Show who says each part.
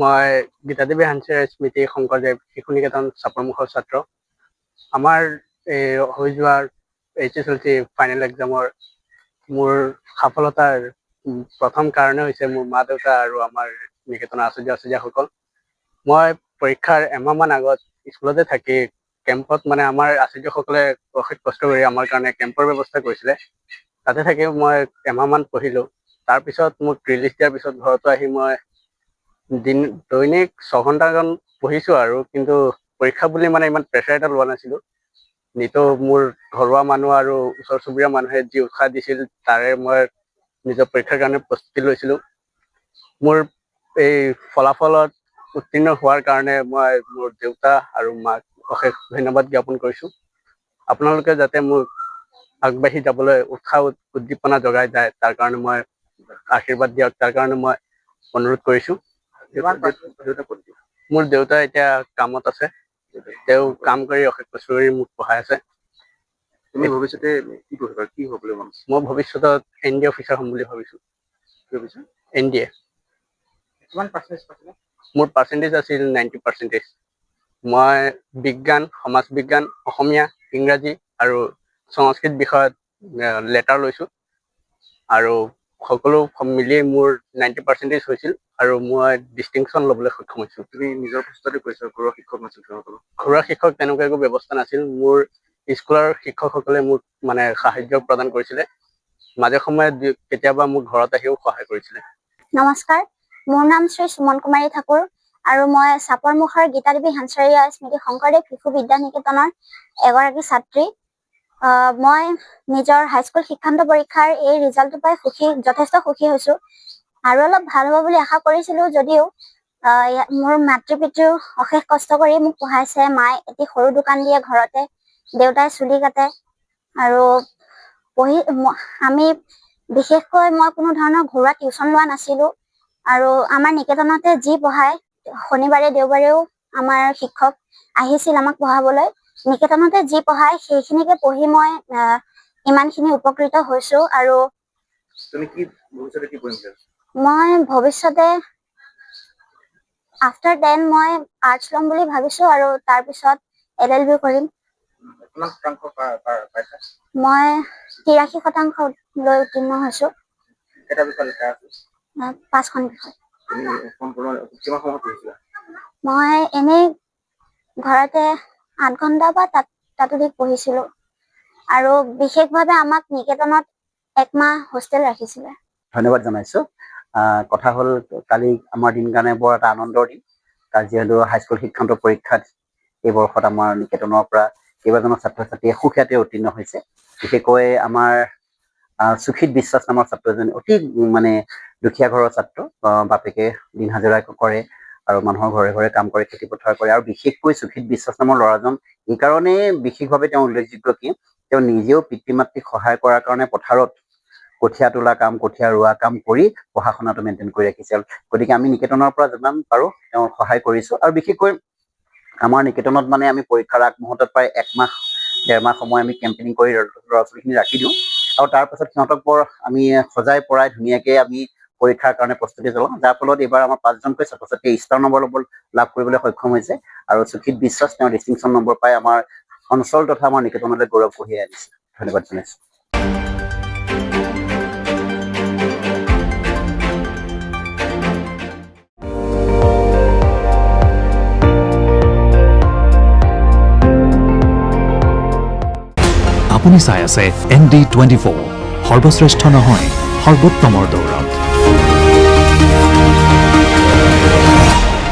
Speaker 1: মই গীতাদেৱী হাঞ্চেৰ স্মৃতি শংকৰদেৱ শিশু নিকেতন চাপৰমুখৰ ছাত্ৰ। আমাৰ হৈ যোৱা HSLC ফাইনেল এক্সামৰ মোৰ সফলতাৰ প্ৰথম কাৰণে হৈছে মোৰ মা দেউতা আৰু আমাৰ নিকেতনৰ আচাৰ্যসকল। মই পৰীক্ষাৰ এমাহমান আগত স্কুলতে থাকি কেম্পত আমাৰ আচাৰ্যসকলে অশেষ কষ্ট কৰি আমাৰ কাৰণে কেম্পৰ ব্যৱস্থা কৰিছিলে। তাতে থাকি মই এমাহমান পঢ়িলোঁ। তাৰপিছত মোক ৰিলিজ দিয়াৰ পিছত ঘৰতো আহি মই দৈনিক 6 ঘণ্টামান পঢ়িছোঁ আৰু, কিন্তু পৰীক্ষা বুলি ইমান প্ৰেছাৰ এটা লোৱা নাছিলোঁ। নিতো মোৰ ঘৰুৱা মানুহ আৰু ওচৰ চুবুৰীয়া মানুহে যি উৎসাহ দিছিল তাৰে মই নিজৰ পৰীক্ষাৰ কাৰণে প্ৰস্তুতি লৈছিলোঁ। মোৰ এই ফলাফলত উত্তীৰ্ণ হোৱাৰ কাৰণে মই মোৰ দেউতা আৰু মাক অশেষ ধন্যবাদ জ্ঞাপন কৰিছোঁ। আপোনালোকে যাতে মোক আগবাঢ়ি যাবলৈ উৎসাহ উদ্দীপনা জগাই যায় তাৰ কাৰণে মই আশীৰ্বাদ দিয়ক, তাৰ কাৰণে মই অনুৰোধ কৰিছোঁ। মোৰ দেউতা এতিয়া কামত আছে। তেওঁ কাম কৰি অশেষ কষ্ট কৰি মোক পঢ়াই আছে।
Speaker 2: তুমি ভৱিষ্যতে কি কৰিবা, কি হ'বলৈ মন আছে?
Speaker 1: মই ভৱিষ্যতত NDA অফিচাৰ হ'ম বুলি ভাবিছোঁ। NDA।
Speaker 2: কিমান পাৰ্চেণ্টেজ পাইছিলা?
Speaker 1: মোৰ পাৰ্চেণ্টেজ আছিল 90%। মই বিজ্ঞান, সমাজ বিজ্ঞান, অসমীয়া, ইংৰাজী আৰু সংস্কৃত বিষয়ত লেটাৰ লৈছোঁ আৰু সকলো মিলিয়ে মোৰ 90% হৈছিল আৰু মই ডিষ্টিংশ্যন ল'বলৈ সক্ষম হৈছোঁ।
Speaker 2: তুমি নিজৰ কষ্টতে কৈছা, ঘৰুৱা শিক্ষক নাছিল তেওঁলোকৰ?
Speaker 1: ঘৰুৱা শিক্ষক তেনেকুৱা একো ব্যৱস্থা নাছিল। মোৰ স্কুলৰ শিক্ষকসকলে মোক সাহায্য প্ৰদান কৰিছিলে। মাজে সময়ে কেতিয়াবা মোক ঘৰত আহিও সহায় কৰিছিলে।
Speaker 3: নমস্কাৰ, মোৰ নাম শ্ৰী সুমন কুমাৰী ঠাকুৰ আৰু মই চাপৰমুখৰ গীতাদেৱী হাঞ্চাৰীয়া স্মৃতি শংকৰদেৱ শিশু বিদ্যা নিকেতনৰ এগৰাকী ছাত্ৰী। মই নিজৰ হাইস্কুল শিক্ষান্ত পৰীক্ষাৰ এই ৰিজাল্টটো পাই যথেষ্ট সুখী হৈছোঁ আৰু অলপ ভাল হ'ব বুলি আশা কৰিছিলোঁ, যদিও মোৰ মাতৃ পিতৃও অশেষ কষ্ট কৰি মোক পঢ়াইছে। মায়ে এটি সৰু দোকান দিয়ে ঘৰতে, দেউতাই চুলি কাটে আৰু আমি বিশেষকৈ মই কোনো ধৰণৰ ঘৰুৱা টিউচন লোৱা নাছিলোঁ আৰু আমাৰ নিকেতনতে যি পঢ়ায় শনিবাৰে দেওবাৰেও আমাৰ শিক্ষক আহিছিল আমাক পঢ়াবলৈ। নিকেতনতে যি পঢ়ায় সেইখিনিকে পঢ়ি মই ইমানখিনি উপকৃত হৈছোঁ। আৰু মই ভৱিষ্যতে আফটাৰ 10 মই আৰ্টছ ল'ম বুলি ভাবিছোঁ আৰু তাৰপিছত LLB কৰিম। মই 83% লৈ উত্তীৰ্ণ হৈছোঁ। 5খন বিষয়। মই এনেই ঘৰতে 8 ঘণ্টা বা তাতোধিক পঢ়িছিলোঁ আৰু বিশেষভাৱে আমাক নিকেতনত 1 মাহ হোষ্টেল ৰাখিছিলে।
Speaker 4: ধন্যবাদ জনাইছোঁ। কথা হ'ল, কালি আমাৰ দিন কাৰণে বৰ এটা আনন্দৰ দিন। যিহেতু হাইস্কুল শিক্ষান্ত পৰীক্ষাত এই বৰ্ষত আমাৰ নিকেতনৰ পৰা কেইবাজনো ছাত্ৰ ছাত্ৰীয়ে সুখ্যাতিৰে উত্তীৰ্ণ হৈছে। বিশেষকৈ আমাৰ সুখিত বিশ্বাস নামৰ ছাত্ৰজন অতি দুখীয়া ঘৰৰ ছাত্ৰ। বাপেকে দিন হাজিৰা কৰে আৰু মানুহৰ ঘৰে ঘৰে কাম কৰে, খেতি পথাৰ কৰে। আৰু বিশেষকৈ সুখিত বিশ্বাস নামৰ ল'ৰাজন এইকাৰণেই বিশেষভাৱে তেওঁ উল্লেখযোগ্য কি তেওঁ নিজেও পিতৃ মাতৃক সহায় কৰাৰ কাৰণে পথাৰত কঠীয়া তোলা কাম, কঠীয়া ৰোৱা কাম কৰি পঢ়া শুনাটো মেইনটেইন কৰি ৰাখিছে। গতিকে আমি নিকেতনৰ পৰা যিমান পাৰোঁ তেওঁ সহায় কৰিছোঁ। আৰু বিশেষকৈ আমাৰ নিকেতনত আমি পৰীক্ষাৰ আগমুহূৰ্তত প্ৰায় 1 মাহ 1.5 মাহ সময় আমি কেম্পেইনিং কৰি ল'ৰা ছোৱালীখিনি ৰাখি দিওঁ আৰু তাৰপাছত সিহঁতক আমি সজাই পৰাই ধুনীয়াকৈ আমি পৰীক্ষাৰ কাৰণে প্ৰস্তুতি চলাওঁ, যাৰ ফলত এইবাৰ আমাৰ 5জনকৈ ছাত্ৰ ছাত্ৰীয়ে ষ্টাৰ নম্বৰ লাভ কৰিবলৈ সক্ষম হৈছে আৰু সুখিত বিশ্বাস তেওঁ ডিষ্টিংশ্যন নম্বৰ পাই আমাৰ অঞ্চল তথা আমাৰ নিকেতনলৈ গৌৰৱ কঢ়িয়াই আনিছে। ধন্যবাদ জনাইছোঁ।
Speaker 5: আপুনি চাই আছে ND24, সৰ্বশ্ৰেষ্ঠ নহয় সৰ্বোত্তমৰ দৌৰত।